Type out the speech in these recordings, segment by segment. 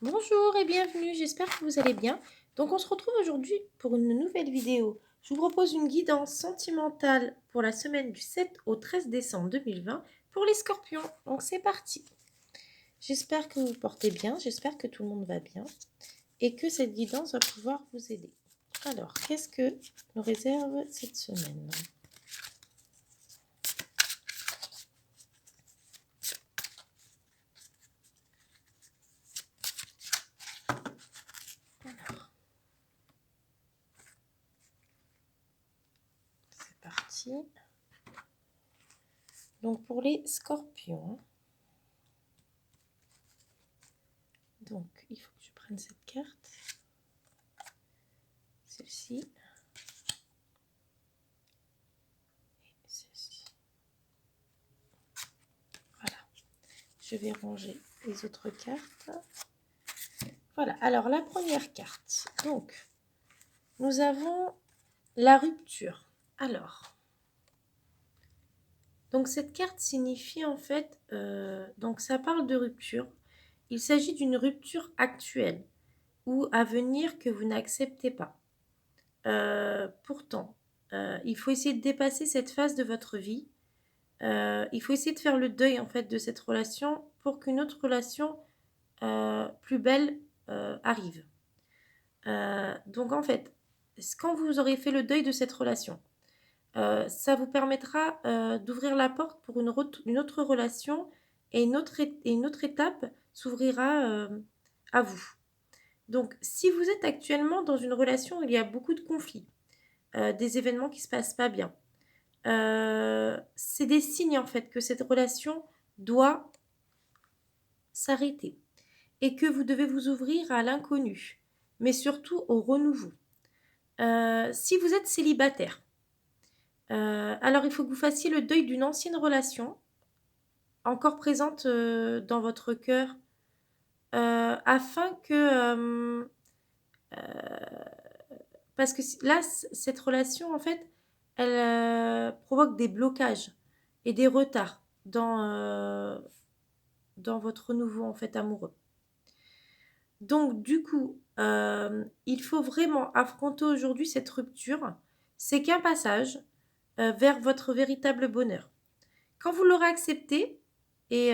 Bonjour et bienvenue, j'espère que vous allez bien. Donc on se retrouve aujourd'hui pour une nouvelle vidéo. Je vous propose une guidance sentimentale pour la semaine du 7 au 13 décembre 2020 pour les scorpions. Donc c'est parti. J'espère que vous portez bien, j'espère que tout le monde va bien et que cette guidance va pouvoir vous aider. Alors, qu'est-ce que nous réserve cette semaine ? Alors, c'est parti. Donc pour les scorpions, donc il faut que je prenne cette carte, celle-ci. Voilà, je vais ranger les autres cartes. Voilà, alors la première carte. Donc, nous avons la rupture. Alors, donc cette carte signifie en fait, donc ça parle de rupture. Il s'agit d'une rupture actuelle ou à venir que vous n'acceptez pas. Pourtant, il faut essayer de dépasser cette phase de votre vie. Il faut essayer de faire le deuil en fait de cette relation pour qu'une autre relation plus belle arrive. Donc en fait, quand vous aurez fait le deuil de cette relation, ça vous permettra d'ouvrir la porte pour une autre relation et une autre étape s'ouvrira à vous. Donc si vous êtes actuellement dans une relation où il y a beaucoup de conflits, des événements qui ne se passent pas bien, c'est des signes en fait que cette relation doit s'arrêter et que vous devez vous ouvrir à l'inconnu, mais surtout au renouveau. Si vous êtes célibataire, alors il faut que vous fassiez le deuil d'une ancienne relation, encore présente dans votre cœur, afin que... parce que là, cette relation, en fait, elle provoque des blocages et des retards dans votre renouveau, en fait, amoureux. Donc, du coup, il faut vraiment affronter aujourd'hui cette rupture. C'est qu'un passage vers votre véritable bonheur. Quand vous l'aurez accepté et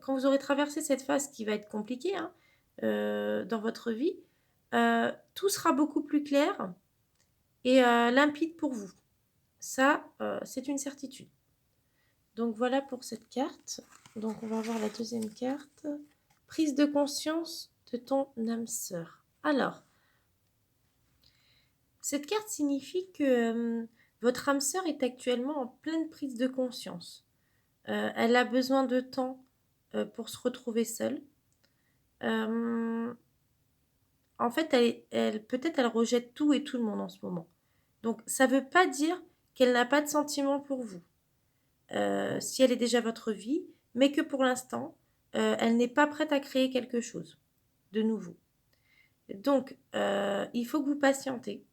quand vous aurez traversé cette phase qui va être compliquée hein, dans votre vie, tout sera beaucoup plus clair et limpide pour vous. Ça, c'est une certitude. Donc voilà pour cette carte. Donc on va voir la deuxième carte. Prise de conscience de ton âme sœur. Alors, cette carte signifie que votre âme sœur est actuellement en pleine prise de conscience. Elle a besoin de temps pour se retrouver seule. En fait, peut-être elle rejette tout et tout le monde en ce moment. Donc, ça ne veut pas dire qu'elle n'a pas de sentiments pour vous, si elle est déjà votre vie, mais que pour l'instant, elle n'est pas prête à créer quelque chose de nouveau. Donc, il faut que vous patientez,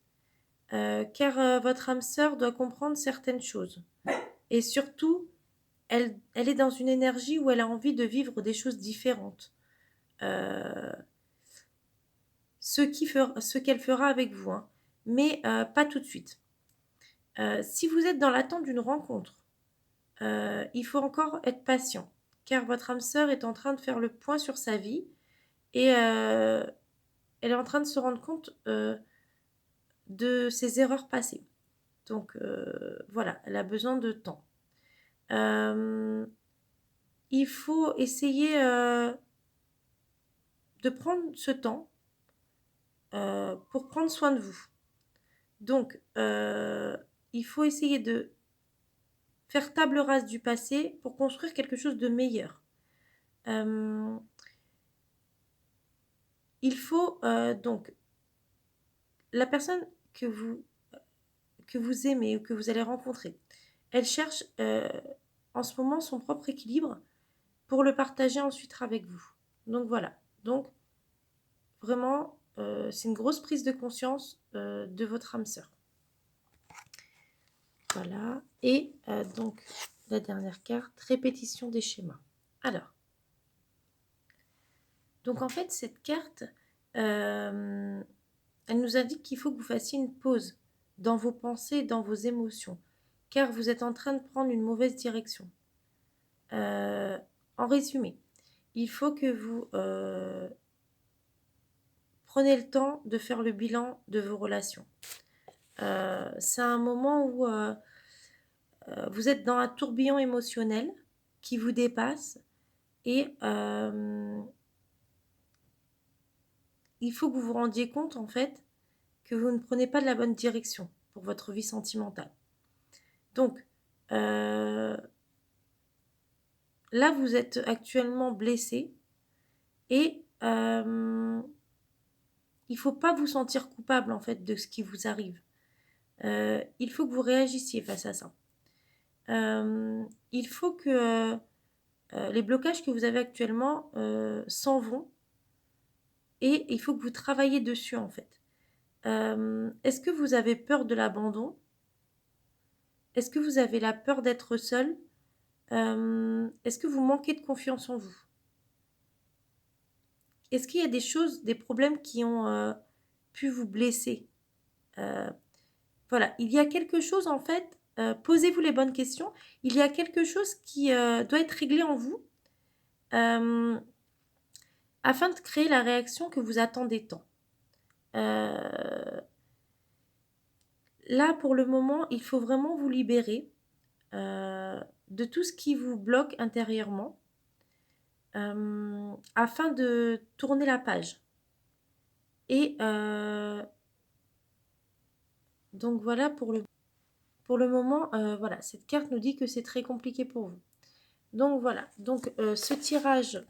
car votre âme sœur doit comprendre certaines choses. Et surtout, elle est dans une énergie où elle a envie de vivre des choses différentes. Ce qu'elle fera avec vous, hein, mais pas tout de suite. Si vous êtes dans l'attente d'une rencontre, il faut encore être patient, car votre âme sœur est en train de faire le point sur sa vie et elle est en train de se rendre compte de ses erreurs passées. Donc voilà, elle a besoin de temps. Il faut essayer de prendre ce temps pour prendre soin de vous. Donc, il faut essayer de faire table rase du passé pour construire quelque chose de meilleur. Il faut donc, la personne que vous aimez ou que vous allez rencontrer, elle cherche en ce moment son propre équilibre pour le partager ensuite avec vous. Donc voilà. Donc, vraiment, c'est une grosse prise de conscience de votre âme sœur. Voilà. Et donc, la dernière carte, répétition des schémas. Alors, Donc en fait, cette carte, elle nous indique qu'il faut que vous fassiez une pause dans vos pensées, dans vos émotions, car vous êtes en train de prendre une mauvaise direction. En résumé, il faut que vous prenez le temps de faire le bilan de vos relations. C'est un moment où vous êtes dans un tourbillon émotionnel qui vous dépasse et il faut que vous vous rendiez compte en fait que vous ne prenez pas de la bonne direction pour votre vie sentimentale. Donc là, vous êtes actuellement blessé et il ne faut pas vous sentir coupable en fait de ce qui vous arrive. Il faut que vous réagissiez face à ça. Il faut que les blocages que vous avez actuellement s'en vont et il faut que vous travaillez dessus en fait. Est-ce que vous avez peur de l'abandon? Est-ce que vous avez la peur d'être seul? Est-ce que vous manquez de confiance en vous? Est-ce qu'il y a des choses, des problèmes qui ont pu vous blesser? Voilà, il y a quelque chose en fait, posez-vous les bonnes questions, il y a quelque chose qui doit être réglé en vous afin de créer la réaction que vous attendez tant. Là, pour le moment, il faut vraiment vous libérer de tout ce qui vous bloque intérieurement afin de tourner la page. Et donc voilà, pour le moment, voilà, cette carte nous dit que c'est très compliqué pour vous. Donc voilà, donc ce tirage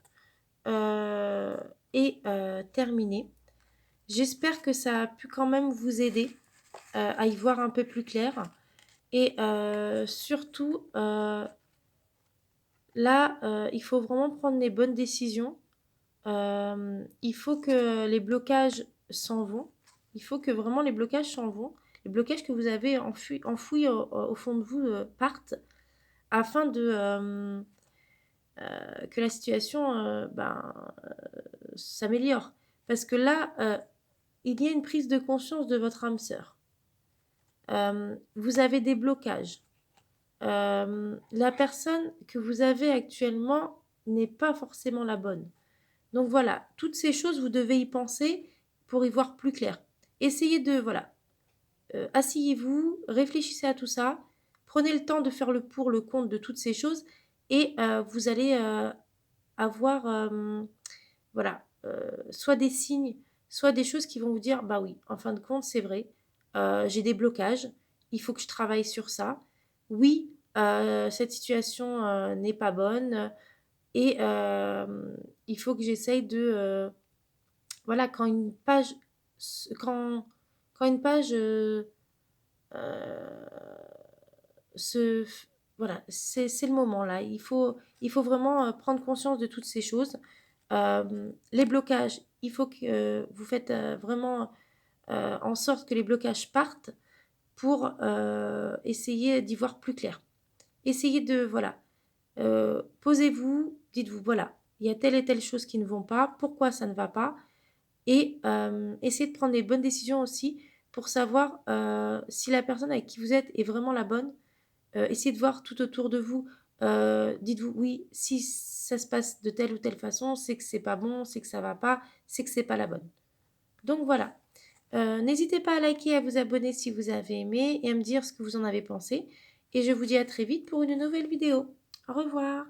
est terminé. J'espère que ça a pu quand même vous aider à y voir un peu plus clair. Et surtout, là, il faut vraiment prendre les bonnes décisions. Il faut que les blocages s'en vont. Il faut que vraiment les blocages s'en vont. Les blocages que vous avez enfouis au fond de vous partent afin que la situation s'améliore. Parce que là, il y a une prise de conscience de votre âme sœur. Vous avez des blocages. La personne que vous avez actuellement n'est pas forcément la bonne. Donc voilà, toutes ces choses, vous devez y penser pour y voir plus clair. Essayez de, voilà, asseyez-vous, réfléchissez à tout ça, prenez le temps de faire le pour, le contre de toutes ces choses et vous allez avoir, voilà, soit des signes, soit des choses qui vont vous dire, bah oui, en fin de compte, c'est vrai, j'ai des blocages, il faut que je travaille sur ça. Oui, cette situation n'est pas bonne et il faut que j'essaye de voilà, quand, quand une page se voilà, c'est le moment là. Il faut vraiment prendre conscience de toutes ces choses. Les blocages, il faut que vous faites vraiment en sorte que les blocages partent pour essayer d'y voir plus clair. Essayez de, voilà, posez-vous, dites-vous, voilà, il y a telle et telle chose qui ne vont pas, pourquoi ça ne va pas, et essayez de prendre les bonnes décisions aussi pour savoir si la personne avec qui vous êtes est vraiment la bonne. Essayez de voir tout autour de vous. Dites-vous, oui, si ça se passe de telle ou telle façon, c'est que c'est pas bon, c'est que ça va pas, c'est que c'est pas la bonne. Donc voilà. N'hésitez pas à liker et à vous abonner si vous avez aimé et à me dire ce que vous en avez pensé. Et je vous dis à très vite pour une nouvelle vidéo. Au revoir.